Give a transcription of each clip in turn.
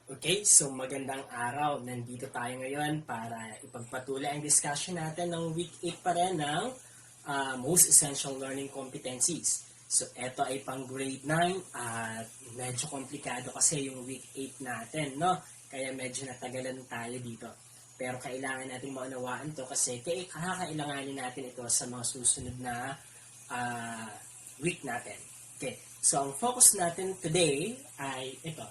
Okay, so magandang araw. Nandito tayo ngayon para ipagpatuloy ang discussion natin ng week 8 pa rin ng most essential learning competencies. So, ito ay pang grade 9 at medyo komplikado kasi yung week 8 natin, no? Kaya medyo natagalan tayo dito. Pero kailangan natin maunawaan to kasi kakailanganin natin ito sa mga susunod na week natin. Okay, so ang focus natin today ay ito.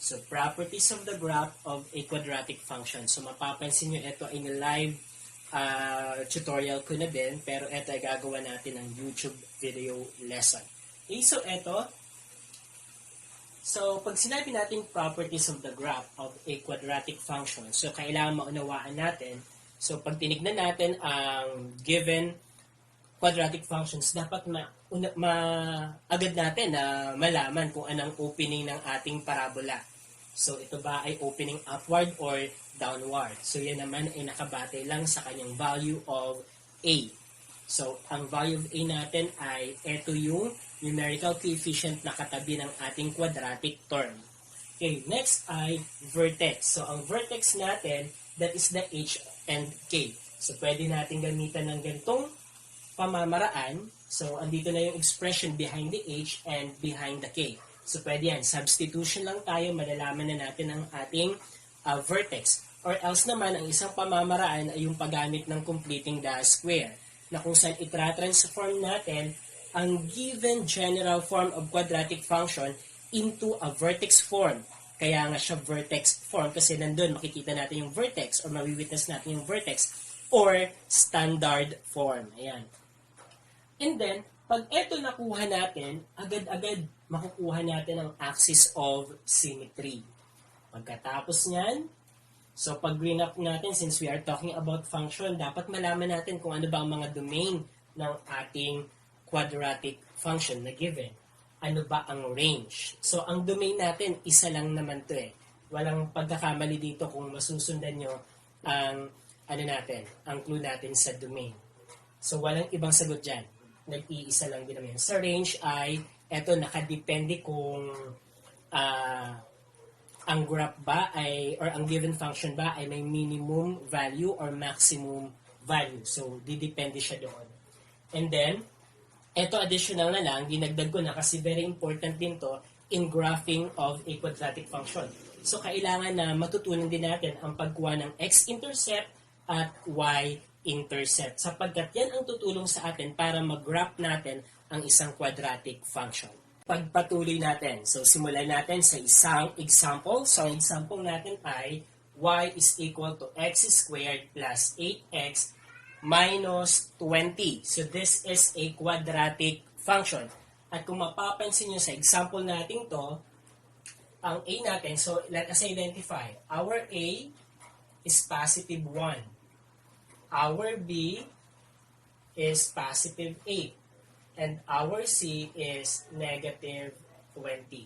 So, properties of the graph of a quadratic function. So, mapapansin nyo, ito ay live tutorial ko na din, pero ito ay gagawa natin ng YouTube video lesson. Okay, so ito. So, pag sinabi natin properties of the graph of a quadratic function, so kailangan maunawaan natin. So, pag tinignan natin ang given quadratic functions, dapat agad natin na malaman kung anong opening ng ating parabola. So, ito ba ay opening upward or downward? So, yan naman ay nakabatay lang sa kanyang value of A. So, ang value of A natin ay ito yung numerical coefficient na katabi ng ating quadratic term. Okay, next ay vertex. So, ang vertex natin, that is the H and K. So, pwede natin gamitan ng ganitong pamamaraan. So, andito na yung expression behind the H and behind the K. So, pwede yan. Substitution lang tayo, malalaman na natin ang ating vertex. Or else naman, ang isang pamamaraan ay yung paggamit ng completing the square, na kung saan itra-transform natin ang given general form of quadratic function into a vertex form. Kaya nga siya vertex form kasi nandun makikita natin yung vertex or mawiwitness natin yung vertex or standard form. Ayan. And then, pag ito nakuha natin, agad-agad makukuha natin ang axis of symmetry. Pagkatapos niyan, so pag bring up natin, since we are talking about function, dapat malaman natin kung ano ba ang mga domain ng ating quadratic function na given. Ano ba ang range? So ang domain natin, isa lang naman to eh. Walang pagkakamali dito kung masusundan nyo ang ang clue natin sa domain. So walang ibang sagot dyan. Nag-iisa lang din naman. Sa range ay, eto nakadepende kung ang graph ba ay, or ang given function ba ay may minimum value or maximum value. So, didepende siya doon. And then, eto additional na lang, dinagdag ko na kasi very important din to in graphing of a quadratic function. So, kailangan na matutunan din natin ang pagkuha ng x-intercept at y-intercept sapagkat yan ang tutulong sa atin para mag-graph natin ang isang quadratic function. Pagpatuloy natin. So, simulan natin sa isang example. So, ang example natin ay y is equal to x squared plus 8x minus 20. So, this is a quadratic function. At kung mapapansin nyo sa example natin to, ang a natin, so let us identify. Our a is positive 1. Our b is positive 8. And our c is negative 20.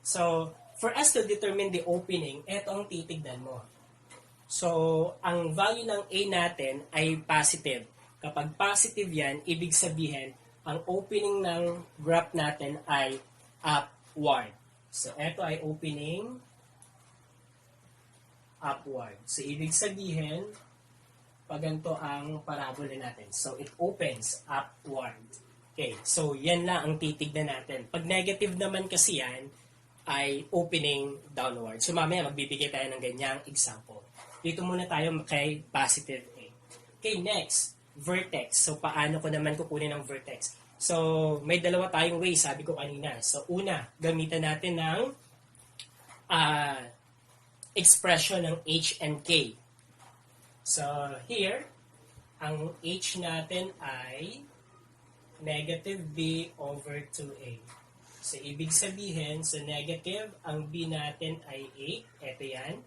So, for us to determine the opening, eto ang titignan mo. So, ang value ng a natin ay positive. Kapag positive yan, ibig sabihin, ang opening ng graph natin ay upward. So, eto ay opening upward. So, ibig sabihin, pag ganito ang parabola natin. So, it opens upward. Okay, so yan lang ang titignan natin. Pag negative naman kasi yan, ay opening downward. So, mamaya magbibigay tayo ng ganyang example. Dito muna tayo kay positive A. Okay, next, vertex. So, paano ko naman kukunin ang vertex? So, may dalawa tayong way, sabi ko kanina. So, una, gamitan natin ng expression ng H and K. So, here, ang H natin ay negative B over 2A. So, ibig sabihin, so negative, ang B natin ay 8, eto yan,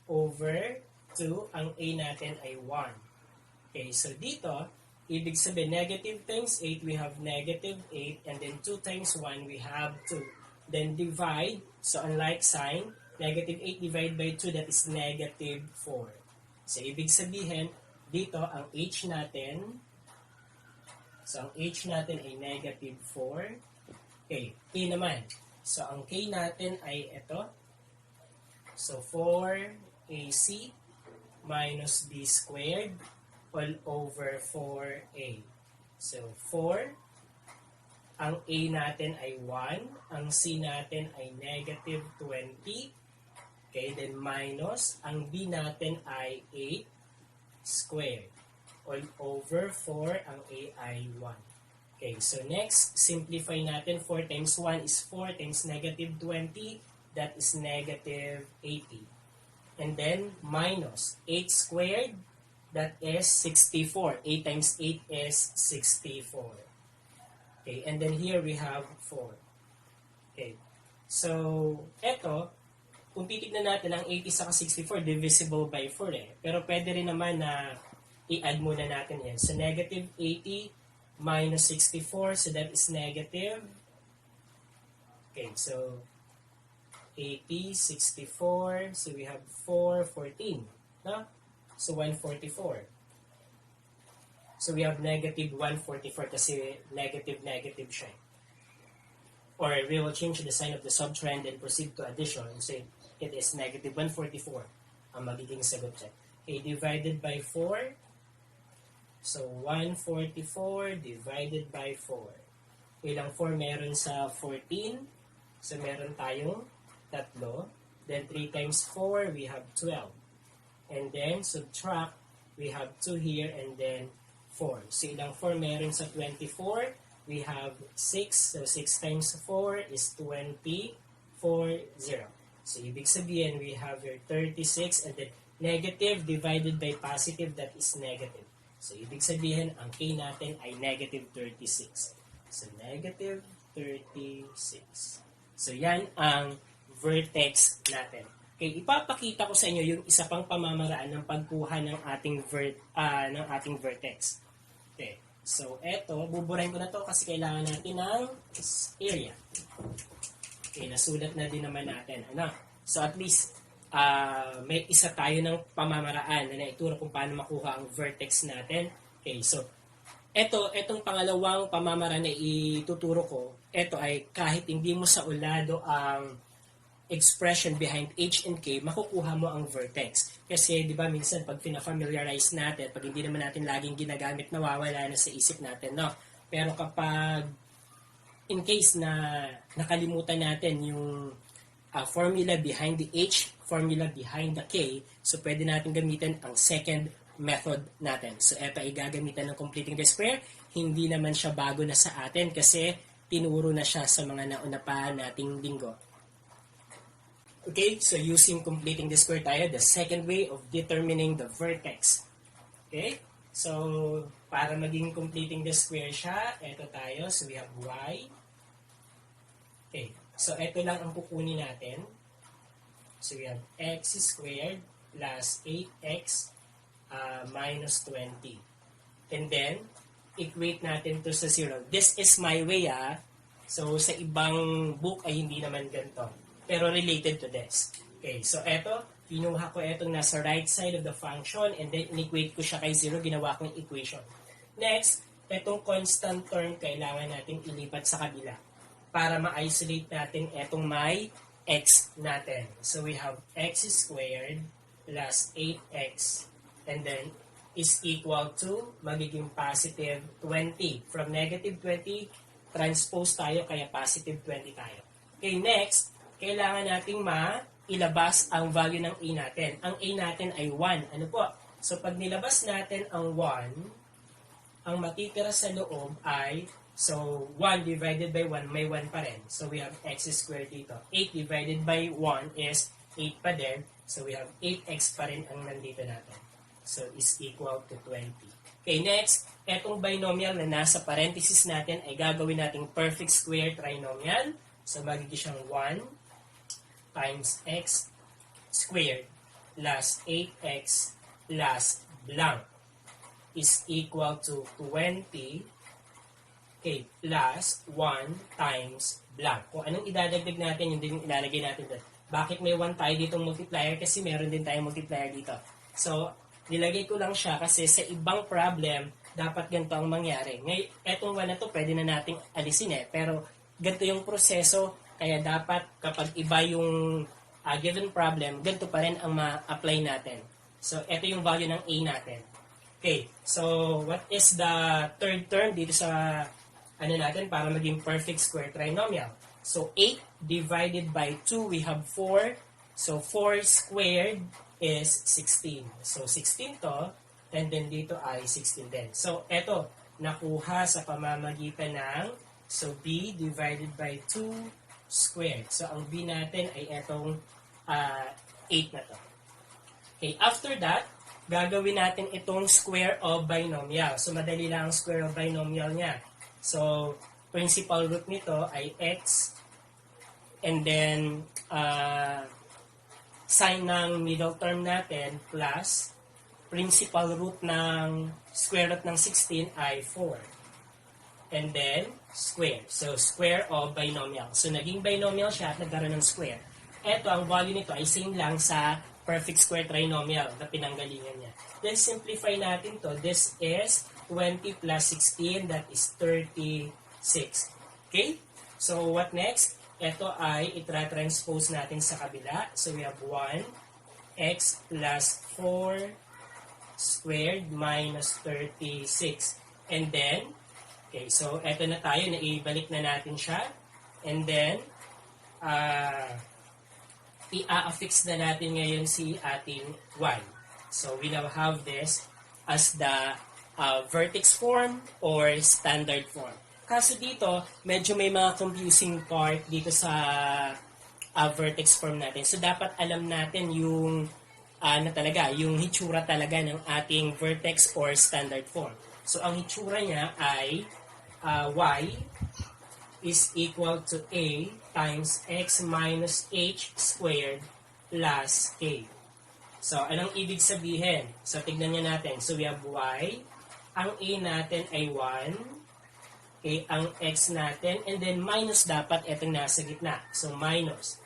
over 2, ang A natin ay 1. Okay, so dito, ibig sabihin, negative times 8, we have negative 8, and then 2 times 1, we have 2. Then divide, so unlike sign, negative 8 divided by 2, that is negative 4. So, ibig sabihin, dito, ang H natin, so ang H natin ay negative 4. Okay, K naman. So, ang K natin ay ito, So 4AC minus B squared all over 4A. So 4, ang A natin ay 1, ang C natin ay negative 20. Okay, then minus, ang B natin ay 8 squared. All over 4, ang A ay 1. Okay, so next, simplify natin. 4 times 1 is 4 times negative 20. That is negative 80. And then, minus 8 squared, that is 64. 8 times 8 is 64. Okay, and then here we have 4. Okay, so, eto, kung titignan natin ang 80 sa 64, divisible by 4 eh. Pero pwede rin naman na i-add muna natin yan. So, negative 80 minus 64, so that is negative. Okay, so 80, 64, so we have 4, 14. No? So 144. So we have negative 144 kasi negative siya. Or we will change the sign of the subtrend and proceed to addition and say it is negative 144 ang magiging sagot siya. Okay, divided by 4. So 144 divided by 4. Ilang 4 meron sa 14? So meron tayong 3. Then 3 times 4, we have 12. And then subtract, we have 2 here and then 4. So ilang 4 meron sa 24? We have 6. So 6 times 4 is 20. 4, 0. So ibig sabihin, we have here 36 and then negative divided by positive, that is negative. So ibig sabihin, ang K natin ay negative 36. So negative 36. So yan ang vertex natin. Okay, ipapakita ko sa inyo yung isa pang pamamaraan ng pagkuha ng ating vertex. Okay. So eto, buburahin ko na to kasi kailangan natin ng area. Okay, nasulat na din naman natin. Ano? So at least may isa tayo ng pamamaraan na naituro kung paano makuha ang vertex natin. Okay, so etong pangalawang pamamaraan na ituturo ko, ito ay kahit hindi mo sa ulado ang expression behind H and K, makukuha mo ang vertex. Kasi, di ba, minsan pag fina-familiarize natin, pag hindi naman natin laging ginagamit, nawawala na sa isip natin, no? Pero kapag, in case na nakalimutan natin yung formula behind the H, formula behind the K, so pwede natin gamitin ang second method natin. So, ito ay gagamitan ng completing the square. Hindi naman siya bago na sa atin kasi tinuro na siya sa mga nauna pa nating linggo. Okay, so using completing the square tayo, the second way of determining the vertex. Okay, so para maging completing the square siya, ito tayo, so we have y. Okay, so ito lang ang kukunin natin. So we have x squared plus 8x minus 20. And then, equate natin to sa 0. This is my way, So sa ibang book ay hindi naman ganito. Pero related to this. Okay, so eto, kinuha ko etong nasa right side of the function and then in-equate ko siya kay 0, ginawa kong equation. Next, etong constant term kailangan natin ilipat sa kabila para ma-isolate natin etong may x natin. So we have x squared plus 8x and then is equal to magiging positive 20. From negative 20, transpose tayo kaya positive 20 tayo. Okay, next, kailangan nating mailabas ang value ng A natin. Ang A natin ay 1. Ano po? So, pag nilabas natin ang 1, ang matitira sa loob ay, so, 1 divided by 1, may 1 pa rin. So, we have x squared dito. 8 divided by 1 is 8 pa din. So, we have 8x pa rin ang nandito natin. So, is equal to 20. Okay, next, etong binomial na nasa parenthesis natin ay gagawin nating perfect square trinomial. So, magiging siyang 1 times x squared plus 8x plus blank is equal to 20 plus 1 times blank. Kung anong idadagdag natin, yun din yung ilalagay natin doon. Bakit may 1 tayo ditong multiplier? Kasi meron din tayong multiplier dito. So, nilagay ko lang siya kasi sa ibang problem, dapat ganito ang mangyari. Ngayon, etong 1 na to, pwede na nating alisin Pero, ganito yung proseso. Kaya dapat kapag iba yung given problem, ganito pa rin ang ma-apply natin. So, ito yung value ng A natin. Okay, so what is the third term dito sa natin para maging perfect square trinomial? So, 8 divided by 2, we have 4. So, 4 squared is 16. So, 16 to, and then dito ay 16 din. So, eto, nakuha sa pamamagitan ng, so, B divided by 2 squared. So, ang B natin ay etong 8 na to. Okay, after that, gagawin natin itong square of binomial. So, madali lang ang square of binomial niya. So, principal root nito ay x, and then, sign ng middle term natin plus principal root ng square root ng 16 ay 4. And then, square. So, square of binomial. So, naging binomial siya at nagkaroon ng square. Ito, ang value nito ay same lang sa perfect square trinomial na pinanggalingan niya. Then, simplify natin to. This is 20 plus 16, that is 36. Okay? So, what next? Ito ay itra-transpose natin sa kabila. So, we have 1x plus 4 squared minus 36. And then, okay, so ito na tayo, naibalik na natin siya. And then, i-affix na natin ngayon si ating y. So, we now have this as the vertex form or standard form. Kaso dito, medyo may mga confusing part dito sa vertex form natin. So, dapat alam natin yung yung hitsura talaga ng ating vertex or standard form. So, ang hitsura niya ay y is equal to a times x minus h squared plus k. So, anong ibig sabihin? So, tignan niyo natin. So, we have y. Ang a natin ay 1. Okay, ang x natin, and then minus dapat itong nasa gitna. So, minus.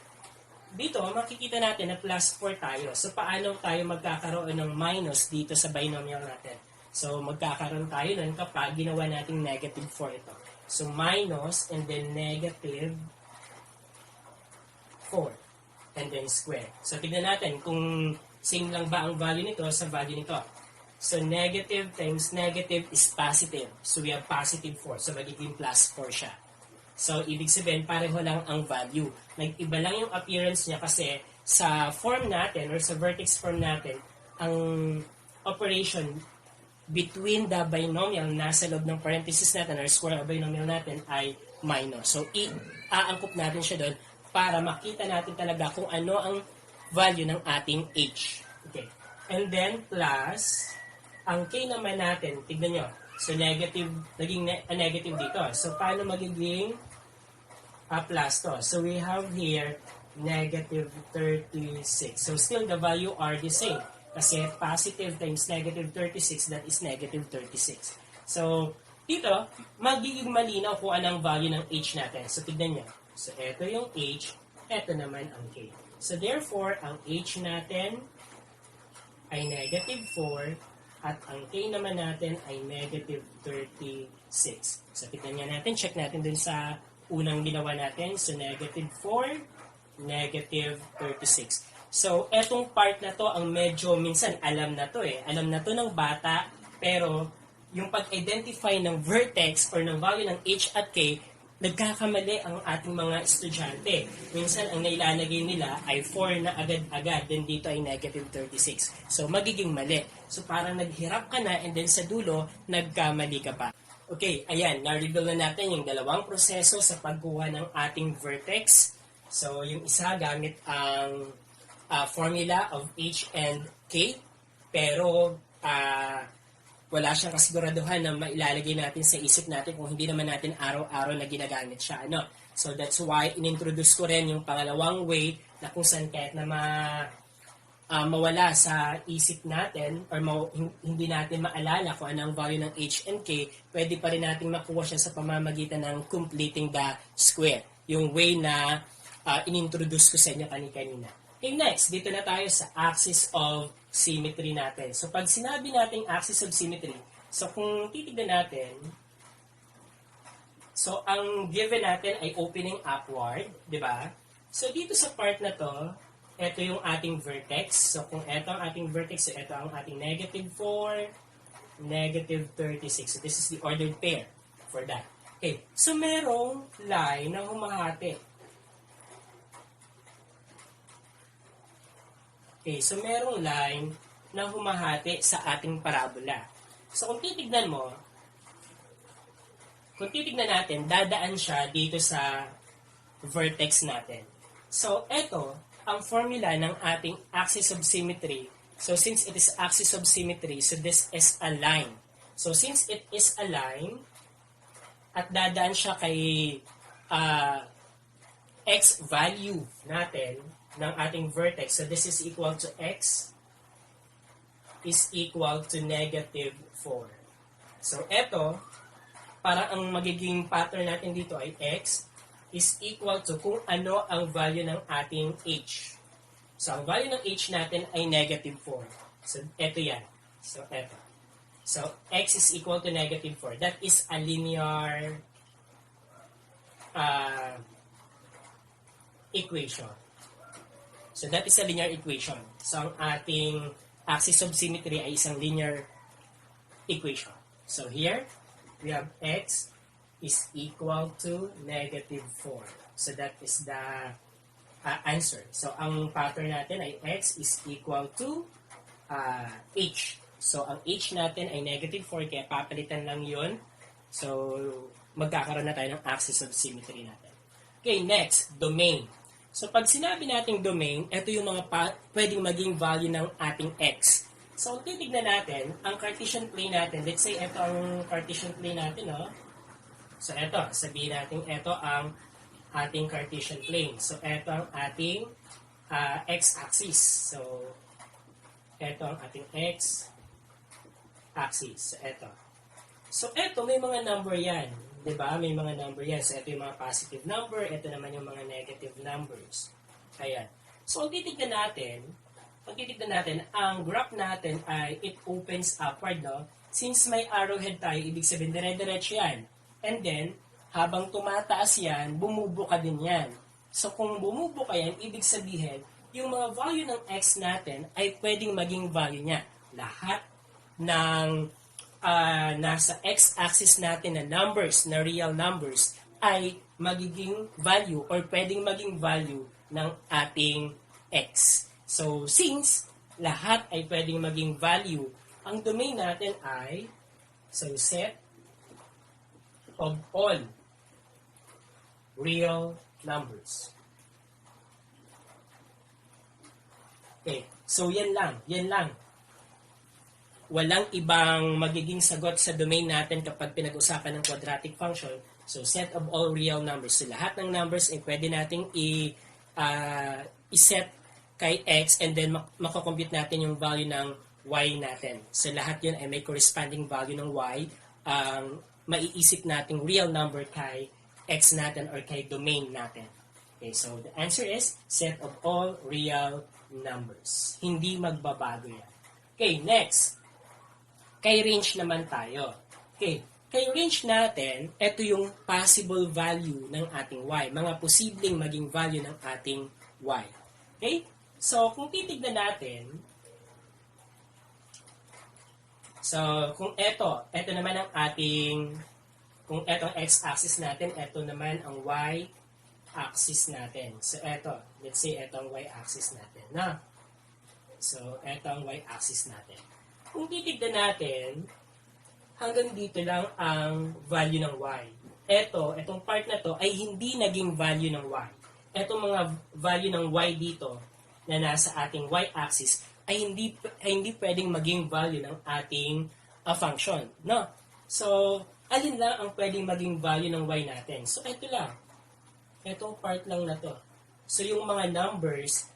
Dito, makikita natin na plus 4 tayo. So, paano tayo magkakaroon ng minus dito sa binomial natin? So, magkakaroon tayo nun kapag ginawa nating negative 4 ito. So, minus, and then negative 4. And then square. So, tignan natin kung same lang ba ang value nito sa value nito. So, negative times negative is positive. So, we have positive 4. So, magiging plus 4 siya. So, ibig sabihin, pareho lang ang value. Nag-iba lang yung appearance niya kasi sa form natin or sa vertex form natin, ang operation between the binomial nasa loob ng parenthesis natin or square of binomial natin ay minus. So, i-aangkop natin siya doon para makita natin talaga kung ano ang value ng ating h. Okay. And then, plus, ang k naman natin, tignan nyo. So, negative, naging negative dito. So, paano magiging plus to? So, we have here negative 36. So, still the value are the same. Kasi positive times negative 36, that is negative 36. So, dito, magiging malinaw kung anong value ng h natin. So, tignan nyo. So, ito yung h, ito naman ang k. So, therefore, ang h natin ay negative 4, at ang k naman natin ay negative 36. So, tignan nga natin, check natin dun sa unang ginawa natin. So, negative 4, negative 36. So, etong part na to, ang medyo minsan alam na to eh. Alam na to ng bata, pero yung pag-identify ng vertex or ng value ng h at k, nagkakamali ang ating mga estudyante. Minsan, ang nailalagay nila ay 4 na agad-agad, then dito ay negative 36. So, magiging mali. So, parang naghirap ka na, and then sa dulo, nagkamali ka pa. Okay, ayan, na-reveal na natin yung dalawang proseso sa pagkuha ng ating vertex. So, yung isa gamit ang formula of h and k, pero wala siyang kasiguraduhan na mailalagay natin sa isip natin kung hindi naman natin araw-araw na ginagamit siya. So that's why inintroduce ko rin yung pangalawang way na kung saan kahit na mawala sa isip natin or hindi natin maalala kung anong value ng h and k, pwede pa rin natin makuha siya sa pamamagitan ng completing the square. Yung way na inintroduce ko sa inyo kanina. Okay, next, dito na tayo sa axis of symmetry natin. So, pag sinabi natin axis of symmetry, so kung titignan natin, so ang given natin ay opening upward, di ba? So, dito sa part na to, ito yung ating vertex. So, kung ito ang ating vertex, so ito ang ating negative 4, negative 36. So, this is the ordered pair for that. Okay. So, merong line na humahati. Okay. So, merong line na humahati sa ating parabola. So, kung titignan natin, dadaan siya dito sa vertex natin. So, ito, ang formula ng ating axis of symmetry. So, since it is axis of symmetry, so this is a line. So, since it is a line, at dadaan siya kay x value natin ng ating vertex. So, this is equal to x is equal to negative 4. So, ito, para ang magiging pattern natin dito ay x is equal to kung ano ang value ng ating h. So, ang value ng h natin ay negative 4. So, ito yan. So, ito. So, x is equal to negative 4. That is a linear equation. So, that is a linear equation. So, ang ating axis of symmetry ay isang linear equation. So, here, we have x is equal to negative 4. So, that is the answer. So, ang pattern natin ay x is equal to h. So, ang h natin ay negative 4, kaya papalitan lang yun. So, magkakaroon na tayo ng axis of symmetry natin. Okay, next, domain. So, pag sinabi nating domain, ito yung mga pwedeng maging value ng ating x. So, titignan natin, ang Cartesian plane natin, let's say, ito ang Cartesian plane natin, no? So, ito, sabihin natin, ito ang ating Cartesian plane. So, ito ang ating x-axis. So, ito ang ating x-axis. So, ito. So, ito, may mga number yan. Diba? May mga number yan. So, ito yung mga positive number. Ito naman yung mga negative numbers. Ayan. So, ang titignan natin, ang graph natin ay it opens upward, no? Since may arrowhead tayo, ibig sabihin, dire-diretso yan. And then, habang tumataas yan, bumubuka din yan. So, kung bumubuka yan, ibig sabihin, yung mga value ng x natin ay pwedeng maging value niya. Lahat ng nasa x-axis natin na numbers, na real numbers, ay magiging value or pwedeng maging value ng ating x. So, since lahat ay pwedeng maging value, ang domain natin ay, so set of all real numbers. Okay, so yan lang. Walang ibang magiging sagot sa domain natin kapag pinag-usapan ng quadratic function. So, set of all real numbers. So, lahat ng numbers ay pwede nating i-set kay x and then makakompute natin yung value ng y natin. So, lahat yun ay may corresponding value ng y. Maiisip nating real number kay x natin or kay domain natin. Okay, so the answer is set of all real numbers. Hindi magbabago yan. Okay, next. Kay range naman tayo. Okay, kay range natin, ito yung possible value ng ating y. Mga posibleng maging value ng ating y. Okay? So, kung titignan natin, so, kung ito naman ang ating, kung etong x-axis natin, ito naman ang y-axis natin. So, ito, let's say, ito ang y-axis natin. Na? So, ito ang y-axis natin. Kung titignan natin, hanggang dito lang ang value ng y. Itong part na to ay hindi naging value ng y. Itong mga value ng y dito na nasa ating y-axis ay hindi pwedeng maging value ng ating function. No? So, alin lang ang pwedeng maging value ng y natin? So, ito lang. Itong part lang na to. So, yung mga numbers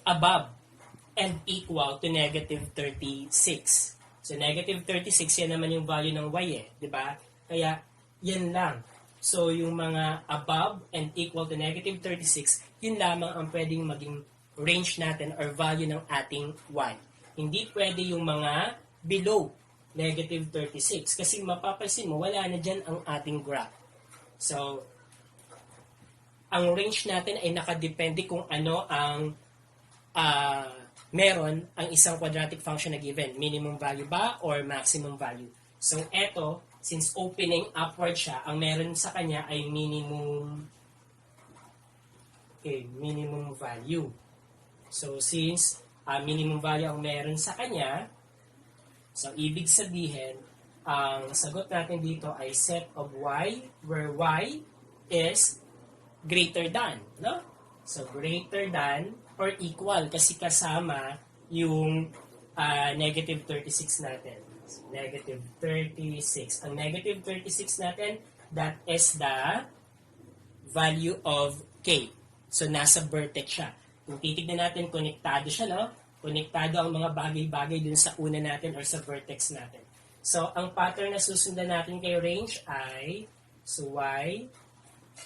above and equal to negative 36. So, negative 36, yan naman yung value ng y di ba? Kaya, yan lang. So, yung mga above and equal to negative 36, yun lamang ang pwedeng maging range natin or value ng ating y. Hindi pwede yung mga below negative 36 kasi mapapansin mo, wala na dyan ang ating graph. So, ang range natin ay nakadepende kung ano ang meron ang isang quadratic function na given. Minimum value ba or maximum value? So, eto, since opening upward siya, ang meron sa kanya ay minimum value. So, since minimum value ang meron sa kanya, so, ibig sabihin, ang sagot natin dito ay set of y, where y is greater than, no? So, greater than or equal kasi kasama yung negative 36 natin. So, negative 36. Ang negative 36 natin, that is the value of k. So, nasa vertex siya. Kung titignan natin, konektado siya, no? Konektado ang mga bagay-bagay dun sa una natin or sa vertex natin. So, ang pattern na susundan natin kay range ay, so y,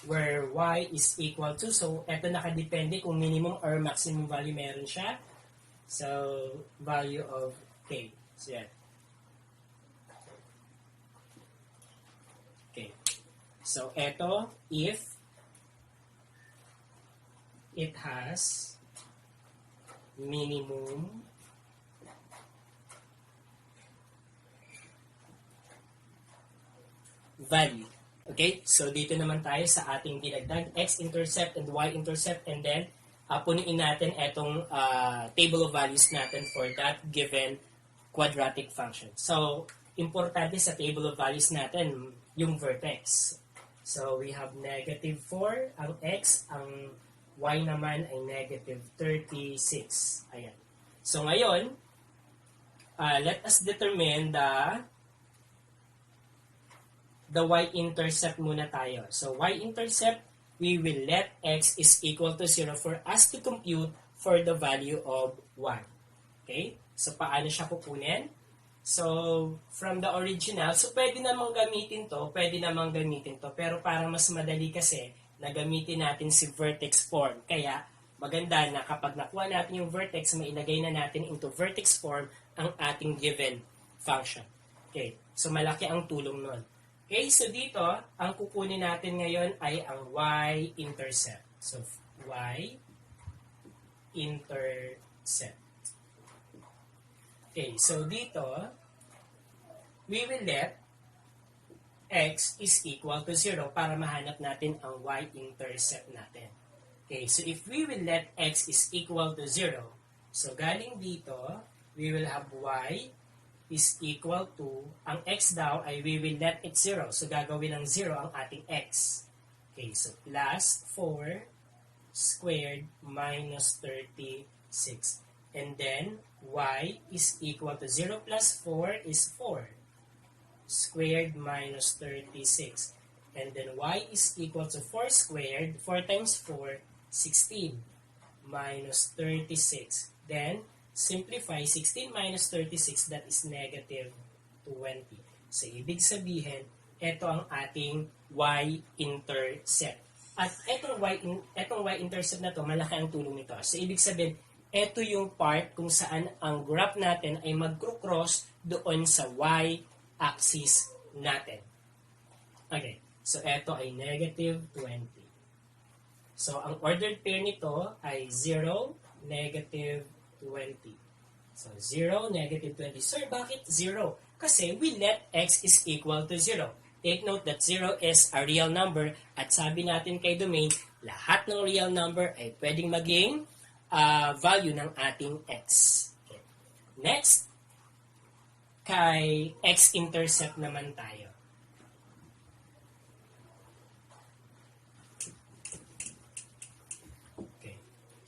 where y is equal to, so, eto nakadepende kung minimum or maximum value meron siya. So, value of k. So, yan. Okay. So, eto, if it has minimum value. Okay? So, dito naman tayo sa ating dinagdag x-intercept and y-intercept and then punuin natin itong table of values natin for that given quadratic function. So, importante sa table of values natin yung vertex. So, we have negative 4 ang x, ang y naman ay negative 36. Ayan. So, ngayon, let us determine the y-intercept muna tayo. So, y-intercept, we will let x is equal to 0 for us to compute for the value of 1. Okay? So, paano siya kukunin? So, from the original, so pwede namang gamitin to, pero parang mas madali kasi na gamitin natin si vertex form. Kaya, maganda na kapag nakuha natin yung vertex, mailagay na natin into vertex form ang ating given function. Okay? So, malaki ang tulong nun. Okay, so dito, ang kukunin natin ngayon ay ang y-intercept. So, y-intercept. Okay, so dito, we will let x is equal to 0 para mahanap natin ang y-intercept natin. Okay, so if we will let x is equal to 0, so galing dito, we will have y is equal to, ang x daw ay we will let it 0. So, gagawin ng 0 ang ating x. Okay, so plus 4 squared minus 36. And then, y is equal to 0 plus 4 is 4 squared minus 36. And then, y is equal to 4 squared, 4 times 4, 16 minus 36. Then, simplify 16 minus 36, that is negative 20. So, ibig sabihin, ito ang ating y-intercept. At itong y-intercept na to, malaki ang tulong nito. So, ibig sabihin, ito yung part kung saan ang graph natin ay mag-cross doon sa y-axis natin. Okay. So, ito ay negative 20. So, ang ordered pair nito ay 0, negative 20. So, 0, negative 20. Sir, bakit 0? Kasi we let x is equal to 0. Take note that 0 is a real number at sabi natin kay domain, lahat ng real number ay pwedeng maging value ng ating x. Okay. Next, kay x-intercept naman tayo.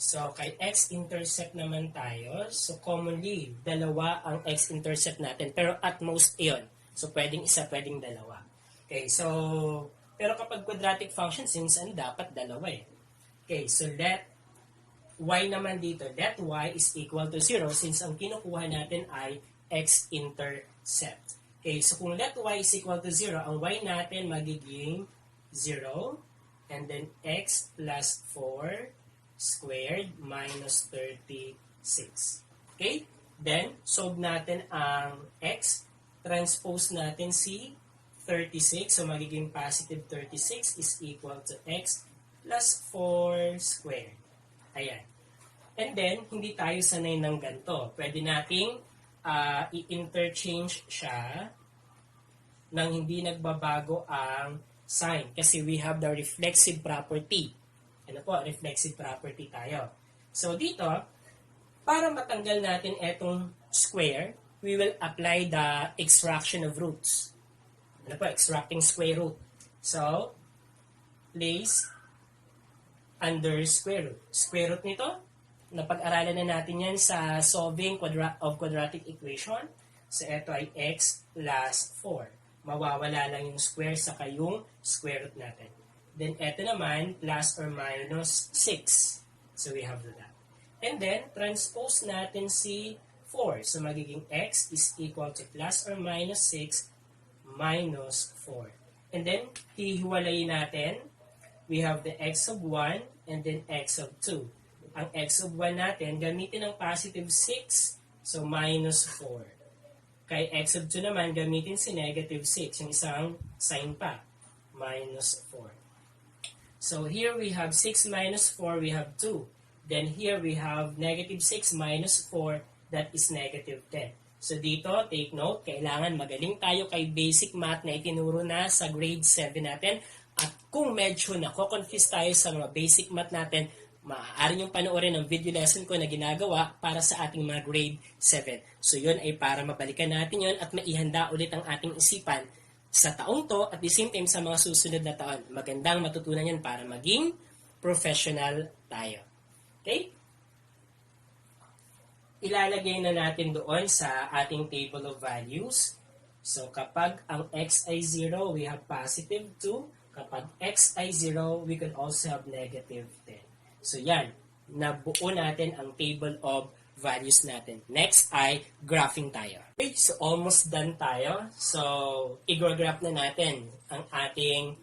So, kay x-intercept naman tayo. So, commonly, dalawa ang x-intercept natin. Pero at most, iyon. So, pwedeng isa, pwedeng dalawa. Okay, so, pero kapag quadratic function, since dapat dalawa eh. Okay, so let y naman dito, let y is equal to 0 since ang kinukuha natin ay x-intercept. Okay, so kung let y is equal to 0, ang y natin magiging 0 and then x plus 4 squared minus 36. Okay? Then, solve natin ang x. Transpose natin si 36. So, magiging positive 36 is equal to x plus 4 squared. Ayan. And then, hindi tayo sanay ng ganito. Pwede nating i-interchange siya nang hindi nagbabago ang sign. Kasi we have the reflexive property. Ano po? Reflexive property tayo. So, dito, para matanggal natin etong square, we will apply the extraction of roots. Ano po? Extracting square root. So, place under square root. Square root nito, napag-aralan na natin yan sa solving quadratic equation. So, ito ay x plus 4. Mawawala lang yung square sa yung square root natin. Then, ito naman, plus or minus 6. So, we have that. And then, transpose natin si 4. So, magiging x is equal to plus or minus 6 minus 4. And then, hihiwalayin natin. We have the x of 1 and then x of 2. Ang x of 1 natin, gamitin ang positive 6, so minus 4. Kay x of 2 naman, gamitin si negative 6, yung isang sign pa, minus 4. So here we have 6 minus 4, we have 2. Then here we have negative 6 minus 4, that is negative 10. So dito, take note, kailangan magaling tayo kay basic math na itinuro na sa grade 7 natin. At kung medyo nako-confuse tayo sa mga basic math natin, maaari niyong panoorin ang video lesson ko na ginagawa para sa ating mga grade 7. So yun ay para mabalikan natin yun at maihanda ulit ang ating isipan sa taong to at the same time sa mga susunod na taon. Magandang matutunan yan para maging professional tayo. Okay? Ilalagay na natin doon sa ating table of values. So kapag ang x ay 0, we have positive 2. Kapag x ay 0, we can also have negative 10. So yan, nabuo natin ang table of values natin. Next ay graphing tayo. Okay, so almost done tayo. So i-graph na natin ang ating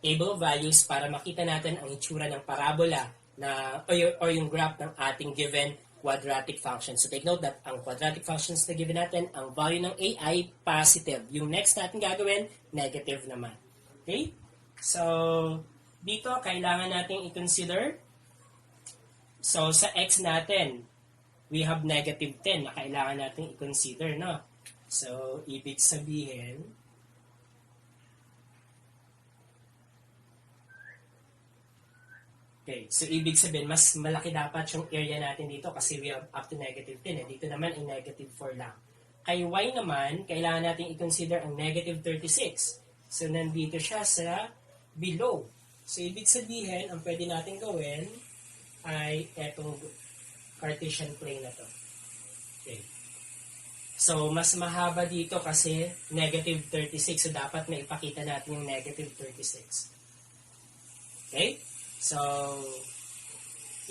table of values para makita natin ang itsura ng parabola na, or yung graph ng ating given quadratic function. So take note that ang quadratic functions na given natin, ang value ng a ay positive. Yung next natin gagawin, negative naman. Okay? So, dito, kailangan natin i-consider. So, sa x natin, we have negative 10 na kailangan natin i-consider, no? So, ibig sabihin, okay, so ibig sabihin, mas malaki dapat yung area natin dito kasi we have up to negative 10. Dito naman ay negative 4 lang. Kay y naman, kailangan natin i-consider ang negative 36. So, nandito siya sa below. So, ibig sabihin, ang pwede natin gawin ay etong Cartesian plane na to. Okay. So, mas mahaba dito kasi negative 36. So, dapat na ipakita natin yung negative 36. Okay? So,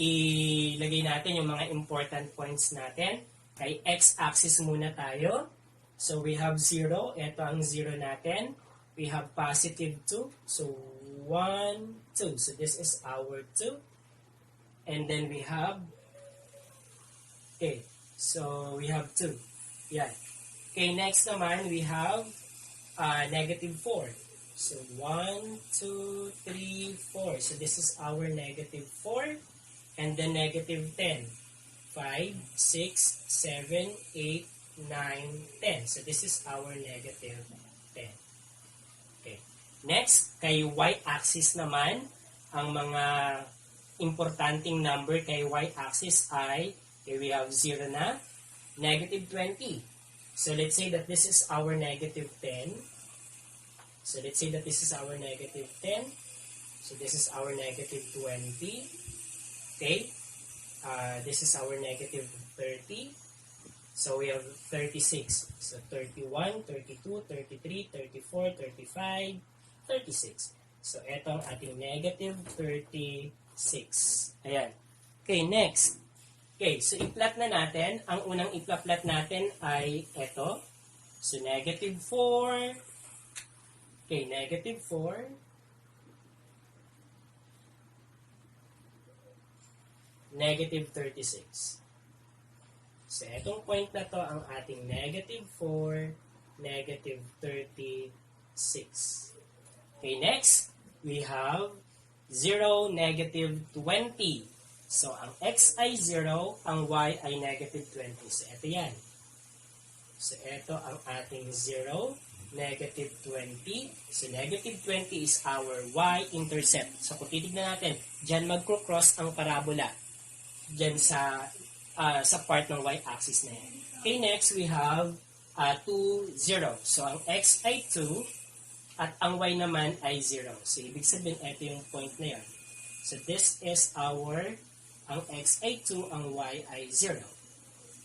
ilagay natin yung mga important points natin. Kay x-axis muna tayo. So, we have 0. Ito ang 0 natin. We have positive 2. So, 1, 2. So, this is our 2. And then we have, okay, so we have 2. Yan. Okay, next naman, we have negative 4. So, 1, 2, 3, 4. So, this is our negative 4. And then negative 10. 5, 6, 7, 8, 9, 10. So, this is our negative 10. Next, kay y-axis naman, ang mga importanteng number kay y-axis ay, okay, we have 0 na, negative 20. So, let's say that this is our negative 10. So, let's say that this is our negative 10. So, this is our negative 20. Okay? This is our negative 30. So, we have 36. So, 31, 32, 33, 34, 35, 36. So, ito ang ating negative 36. Ayan. Okay, next. Okay, so i-plot na natin. Ang unang i-plot natin ay ito. So, negative 4. Okay, negative 4. Negative 36. So, itong point na to ang ating negative 4, negative 36. Okay, next, we have 0, negative 20. So, ang x ay 0, ang y ay negative 20. So, ito yan. So, ito ang ating 0, negative 20. So, negative 20 is our y-intercept. So, kung titignan natin, dyan magkro-cross ang parabola. Dyan sa part ng y-axis na yan. Okay, next we have 2, 0. So, ang x ay 2 at ang y naman ay 0. So, ibig sabihin, ito yung point na yan. So, this is ang x ay 2, ang y ay 0.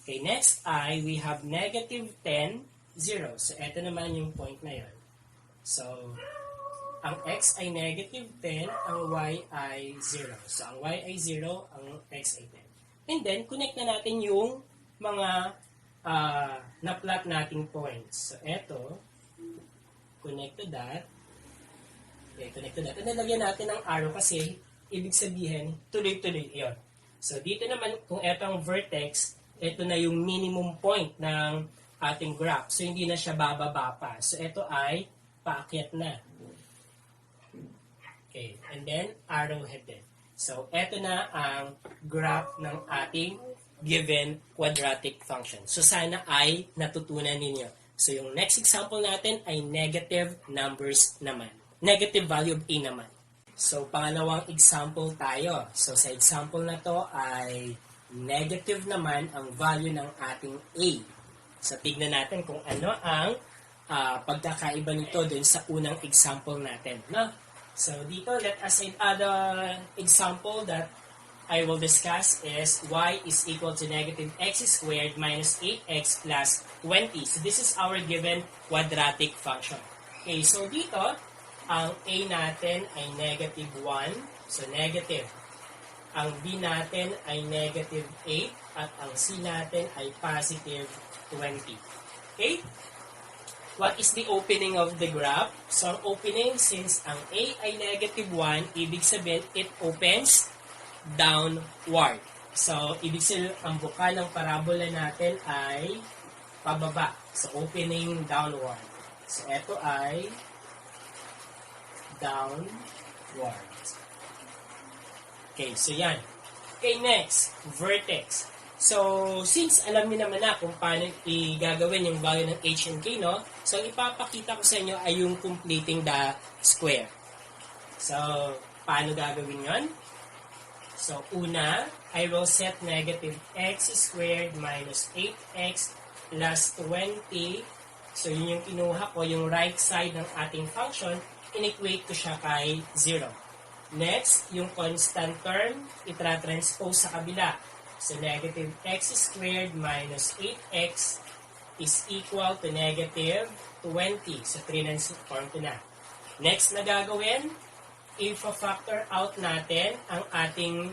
Okay, next we have negative 10, 0. So, ito naman yung point na yan. So, ang x ay negative 10, ang y ay 0. So, ang y ay 0, ang x ay 10. And then, connect na natin yung mga na-plot nating points. So, ito, connect to that. Okay, connect to that. And nalagyan natin ng arrow kasi, ibig sabihin, tuloy-tuloy. Yun. So, dito naman, kung ito ang vertex, ito na yung minimum point ng ating graph. So, hindi na siya bababa pa. So, ito ay paakyat na. Okay. And then, arrowhead din. So, ito na ang graph ng ating given quadratic function. So, sana ay natutunan ninyo. So, yung next example natin ay negative numbers naman. Negative value of a naman. So, pangalawang example tayo. So, sa example na to ay negative naman ang value ng ating a. So, tignan natin kung ano ang pagkakaiba nito dun sa unang example natin. No? So, dito, let us say, the example that I will discuss is y is equal to negative x squared minus 8x plus 20. So, this is our given quadratic function. Okay, so dito, ang a natin ay negative 1. So, negative. Ang b natin ay negative 8 at ang c natin ay positive 20. Okay? What is the opening of the graph? So, ang opening, since ang a ay negative 1, ibig sabihin, it opens downward. So, ibig sabihin, ang buka ng parabola natin ay pababa. So, opening downward. So, ito ay downward. Okay, so yan. Okay, next, vertex. So, since alam niyo naman na kung paano i-gagawin yung value ng h and k, no? So, ipapakita ko sa inyo ay yung completing the square. So, paano gagawin yon? So, una, I will set negative x squared minus 8x plus 20. So, yun yung kinuha ko, yung right side ng ating function, in-equate ko siya kay 0. Next, yung constant term, itra-transpose sa kabila. So, negative x squared minus 8x is equal to negative 20. So, transform ko na. Next na gagawin, i-factor out natin ang ating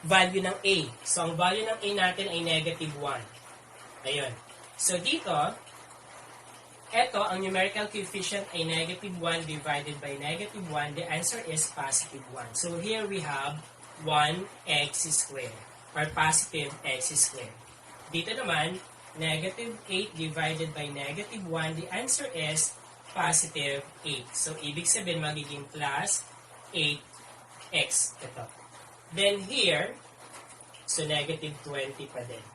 value ng a. So, ang value ng a natin ay negative 1. Ayun. So, dito, eto, ang numerical coefficient ay negative 1 divided by negative 1. The answer is positive 1. So, here we have 1x squared or positive x squared. Dito naman, negative 8 divided by negative 1. The answer is positive 8. So, ibig sabihin magiging plus 8x. Ito. Then here, so negative 20 pa din.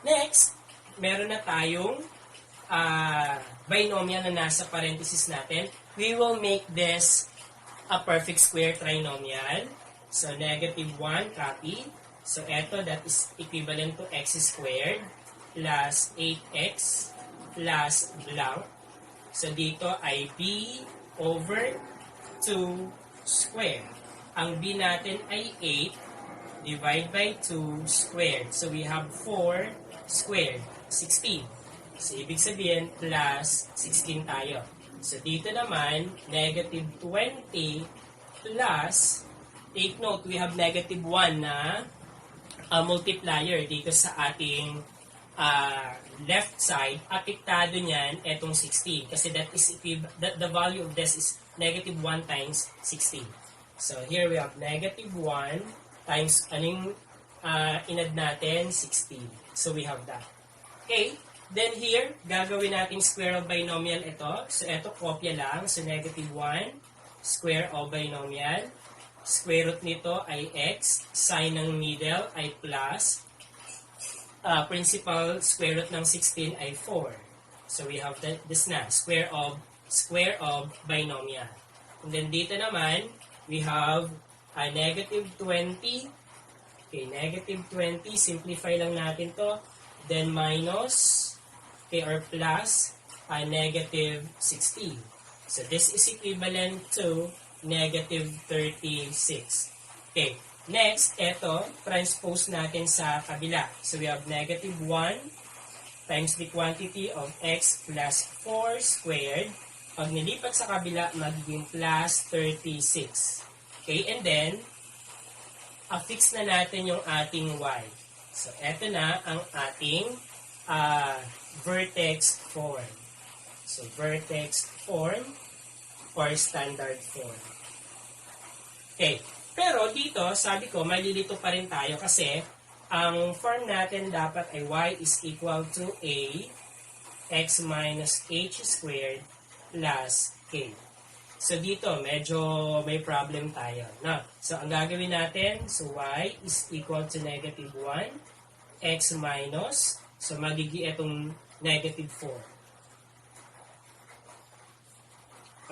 Next, meron na tayong binomial na nasa parenthesis natin. We will make this a perfect square trinomial. So, negative 1, copy. So, eto, that is equivalent to x squared plus 8x plus blank. So, dito ay b over 2 squared. Ang b natin ay 8 divide by 2 squared. So, we have 4 squared, 16. So, ibig sabihin, plus 16 tayo. So, dito naman, negative 20 plus, take note, we have negative 1 na multiplier dito sa ating left side. Apektado niyan, etong 16. Kasi the value of this is negative 1 times 16. So, here we have negative 1 times, anong inad natin? 16. So, we have that. Okay. Then here, gagawin natin square of binomial ito. So, ito, kopya lang. So, negative 1, square of binomial. square root nito ay x, sign ng middle ay plus, principal square root ng 16 ay 4. So we have this na, square of binomial. And then dito naman, we have a negative 20. Okay, negative 20, simplify lang natin to. Then minus, okay, or plus, negative 16. So this is equivalent to negative 36. Okay, next, ito, transpose natin sa kabila. So we have negative 1 times the quantity of x plus 4 squared. Pag nilipat sa kabila, magiging plus 36. Okay, and then, affix na natin yung ating y. So, eto na ang ating vertex form. So, vertex form or standard form. Okay, pero dito, sabi ko, malilito pa rin tayo kasi ang form natin dapat ay y is equal to a x minus h squared plus k. So dito, medyo may problem tayo. No? So ang gagawin natin, so y is equal to negative 1, x minus, so magiging itong negative 4.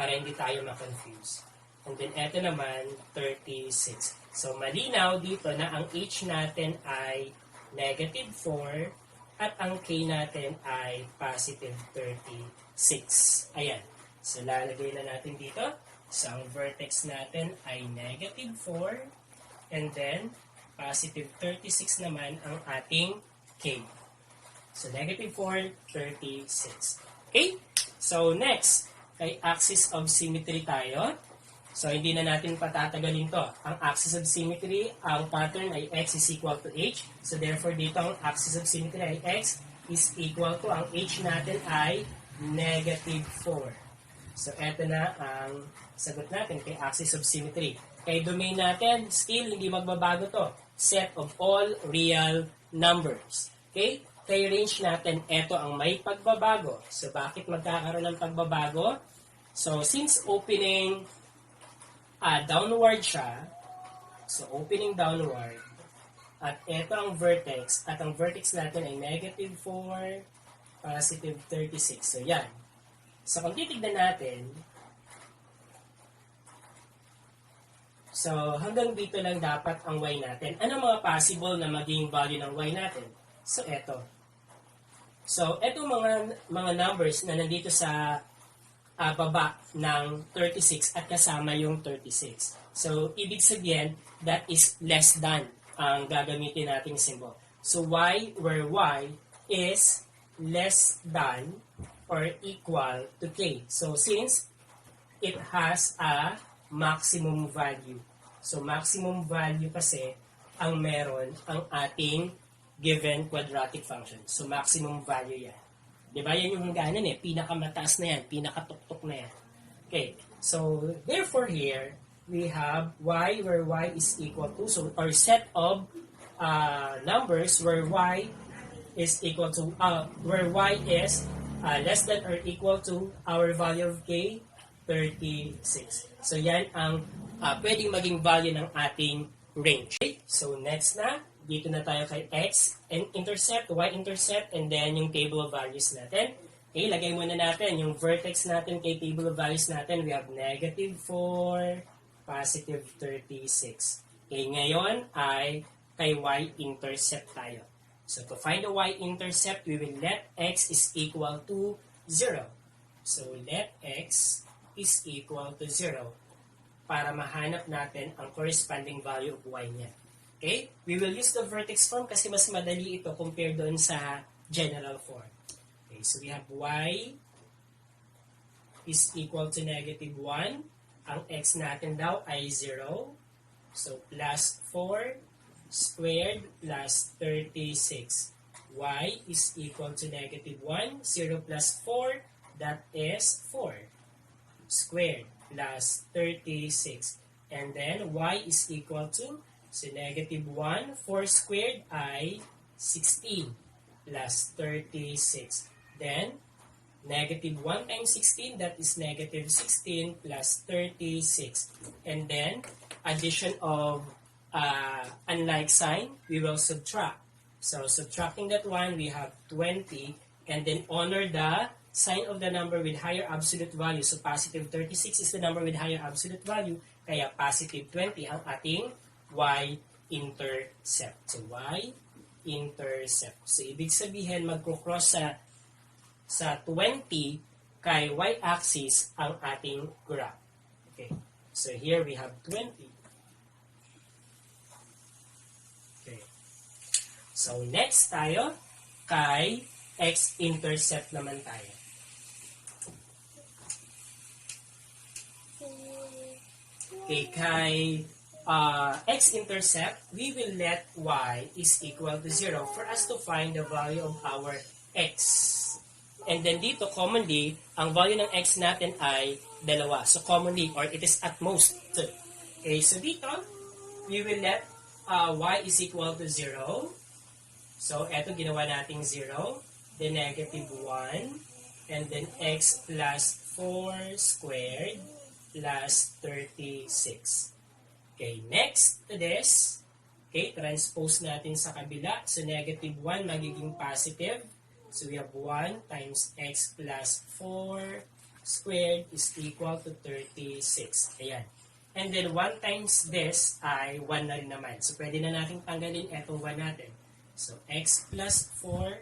Para hindi tayo ma-confuse. And then eto naman, 36. So malinaw dito na ang h natin ay negative 4 at ang k natin ay positive 36. Ayan. So, lalagay na natin dito. So, ang vertex natin ay negative 4. And then, positive 36 naman ang ating k. So, negative 4, 36. Okay? So, next, kay axis of symmetry tayo. So, hindi na natin patatagalin to. Ang axis of symmetry, ang pattern ay x is equal to h. So, therefore, dito ang axis of symmetry ay x is equal to, ang h natin ay negative 4. So, eto na ang sagot natin kay axis of symmetry. Kay domain natin, still hindi magbabago to. Set of all real numbers. Okay? Kay range natin, eto ang may pagbabago. So, bakit magkakaroon ng pagbabago? So, since opening downward siya, so opening downward, at eto ang vertex, at ang vertex natin ay negative 4, positive 36. So, yan. So, kung titignan natin, so, hanggang dito lang dapat ang y natin. Ano mga possible na maging value ng y natin? So, eto. So, eto mga numbers na nandito sa baba ng 36 at kasama yung 36. So, ibig sabihin, that is less than ang gagamitin nating symbol. So, y, where y is less than or equal to k. So, since it has a maximum value. So, maximum value kasi ang meron ang ating given quadratic function. So, maximum value yan. Diba? Yan yung hangganan eh. Pinakamataas na yan. Pinakatuktok na yan. Okay. So, therefore here, we have y where y is equal to, so our set of numbers where y is equal to, where y is less than or equal to our value of k, 36. So, yan ang pwedeng maging value ng ating range. Okay? So, next na, dito na tayo kay x and intercept, y-intercept, and then yung table of values natin. Okay, lagay muna natin yung vertex natin kay table of values natin. We have negative 4, positive 36. Okay, ngayon ay kay y-intercept tayo. So, to find the y-intercept, we will let x is equal to 0. So, let x is equal to 0 para mahanap natin ang corresponding value of y niya. Okay? We will use the vertex form kasi mas madali ito compared doon sa general form. Okay, so we have y is equal to negative 1. Ang x natin daw ay 0. So, plus 4 squared plus 36. Y is equal to negative 1. 0 plus 4, that is 4. Squared plus 36. And then, y is equal to, so negative 1. 4 squared ay 16 plus 36. Then, negative 1 times 16, that is negative 16 plus 36. And then, addition of unlike sign, we will subtract. So subtracting that one, we have 20, and then honor the sign of the number with higher absolute value. So positive 36 is the number with higher absolute value, kaya positive 20 ang ating y-intercept. So y-intercept. So ibig sabihin, magkukross sa 20 kay y-axis ang ating graph. Okay. So here we have 20. Okay. So next tayo kay x-intercept naman tayo. Okay, kay x-intercept, we will let y is equal to 0 for us to find the value of our x. And then dito, commonly, ang value ng x natin ay 2. So commonly, or it is at most 2. Okay, so dito, we will let y is equal to 0. So eto, ginawa nating 0. Then negative 1. And then x plus 4 squared plus 36. Okay, next to this, okay, transpose natin sa kabila. So negative 1 magiging positive. So we have 1 times x plus 4 squared is equal to 36. Ayan. And then 1 times this ay 1 na rin naman. So pwede na natin tanggalin itong 1 natin. So x plus 4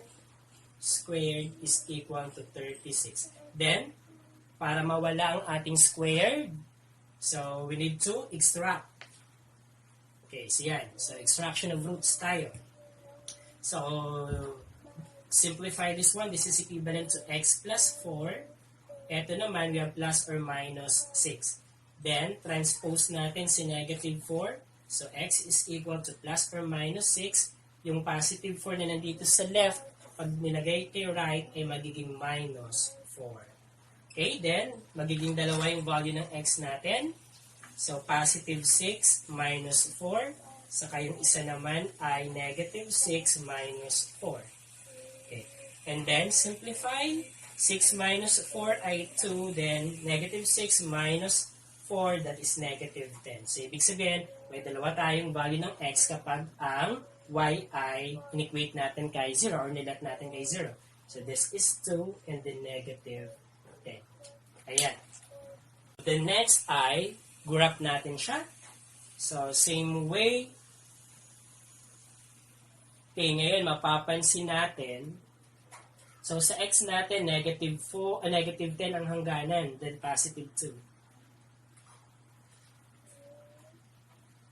squared is equal to 36. Then, para mawala ang ating squared, so we need to extract. Okay, so yan. So extraction of roots tayo. So, simplify this one. This is equivalent to x plus 4. Ito naman, we have plus or minus 6. Then, transpose natin si negative 4. So, x is equal to plus or minus 6. Yung positive 4 na nandito sa left, pag nilagay kay right, ay magiging minus 4. Okay, then, magiging dalawa yung value ng x natin. So, positive 6 minus 4. Saka yung isa naman ay negative 6 minus 4. Okay. And then, simplify. 6 minus 4 ay 2. Then, negative 6 minus 4, that is negative 10. So, ibig sabihin, may dalawa tayong value ng x kapag ang y ay inequate natin kay 0 or nilat natin kay 0. So, this is 2 and then negative 10. Ayan. The next ay, graph natin siya. So, same way. Okay, ngayon, mapapansin natin. So, sa x natin, negative 10 ang hangganan, then positive 2.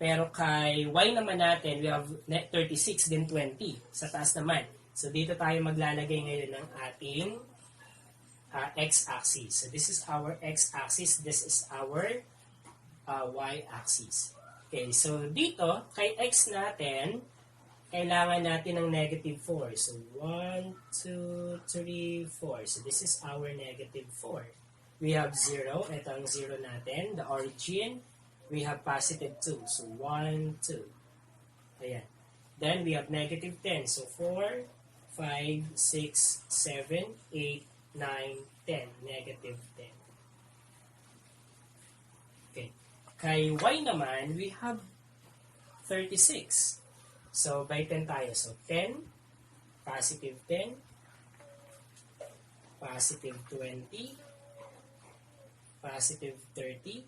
Pero kay y naman natin, we have 36, then 20. Sa taas naman. So, dito tayo maglalagay ngayon ng ating x-axis. So, this is our x-axis. This is our y-axis. Okay, so dito, kay x natin, kailangan natin ng negative 4. So, 1, 2, 3, 4. So, this is our negative 4. We have 0. Ito ang 0 natin. The origin, we have positive 2. So, 1, 2. Ayan. Then, we have negative 10. So, 4, 5, 6, 7, 8, 9, 10. Negative 10. Okay. Kay y naman, we have 36. So, by 10 tayo. So, 10, positive 10, positive 20, positive 30,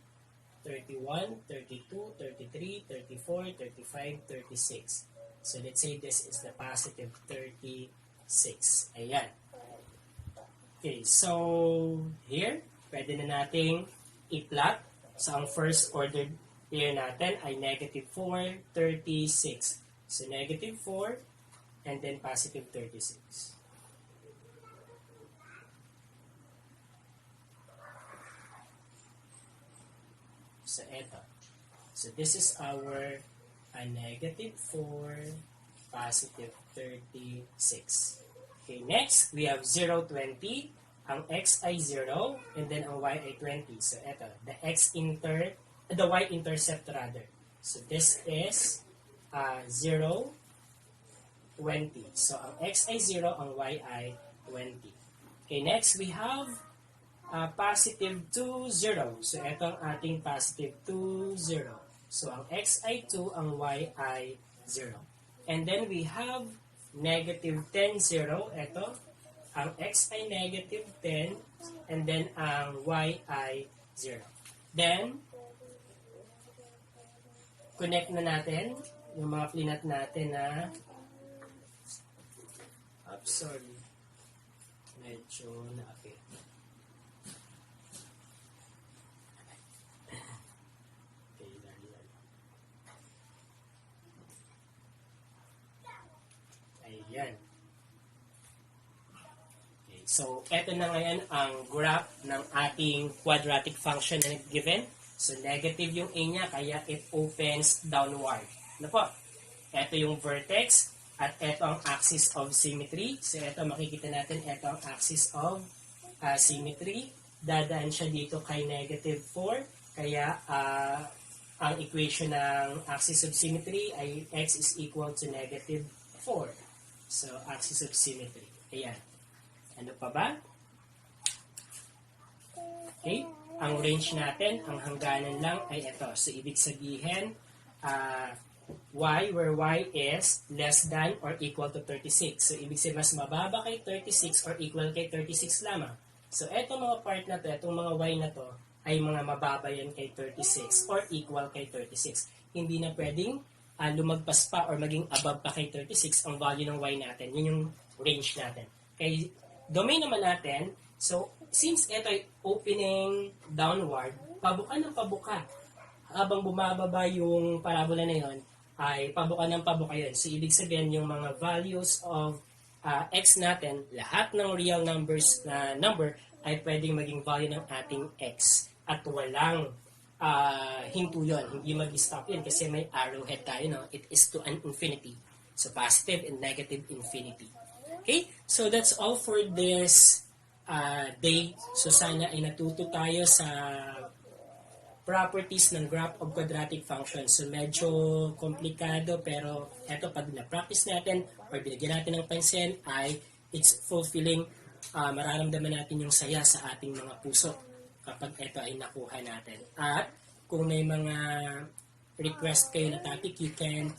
31, 32, 33, 34, 35, 36. So, let's say this is the positive 36. Ayan. Okay, so, here, pwede na nating i-plot. So, ang first ordered pair natin ay negative 4, 36. So, negative 4, and then positive 36. So, eto. So, this is our negative 4, positive 36. Okay, next, we have 0, 20. Ang x ay 0, and then ang y ay 20. So, eto. The y-intercept rather. So, this is 0, 20. So, ang x ay 0, ang y ay 20. Okay, next, we have positive 2, 0. So, ito ang ating positive 2, 0. So, ang x ay 2, ang y ay 0. And then, we have negative 10, 0. Ito, ang x ay negative 10, and then ang y ay 0. Then, connect na natin yung mga plinat natin na sorry. Medyo na-apit. Okay, dahil. Ayan. Okay, so, eto na ngayon ang graph ng ating quadratic function na given. So, negative yung a niya, kaya it opens downward. Ano po? Eto yung vertex. At ito ang axis of symmetry. So, ito makikita natin, ito ang axis of symmetry. Dadaan siya dito kay negative 4. Kaya, ang equation ng axis of symmetry ay x is equal to negative 4. So, axis of symmetry. Ayan. Ano pa ba? Okay. Ang range natin, ang hangganan lang ay ito. So, ibig sabihin, y, where y is less than or equal to 36. So, ibig sabihin, mas mababa kay 36 or equal kay 36 lamang. So, etong mga part na to, etong mga y na to, ay mga mababa yan kay 36 or equal kay 36. Hindi na pwedeng lumagpas pa or maging above pa kay 36 ang value ng y natin. Yun yung range natin. Kay domain naman natin, so, since ito ay opening downward, pabuka ng pabuka. Habang bumababa yung parabola na yun, ay pabuka ng pabuka yun. So, ibig sabihin yung mga values of x natin, lahat ng real numbers na number ay pwedeng maging value ng ating x. At walang hinto yun. Hindi mag-stop yun kasi may arrowhead tayo. No? It is to an infinity. So, positive and negative infinity. Okay? So, that's all for this day. So, sana ay natuto tayo sa properties ng graph of quadratic function. So, medyo komplikado, pero eto, pag na-practice natin or binigyan natin ng pansin, ay it's fulfilling. Mararamdaman natin yung saya sa ating mga puso kapag ito ay nakuha natin. At kung may mga request kayo na topic, you can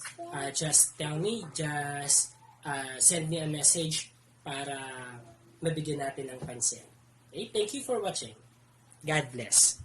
just tell me, just send me a message para mabigyan natin ng pansin. Okay? Thank you for watching. God bless.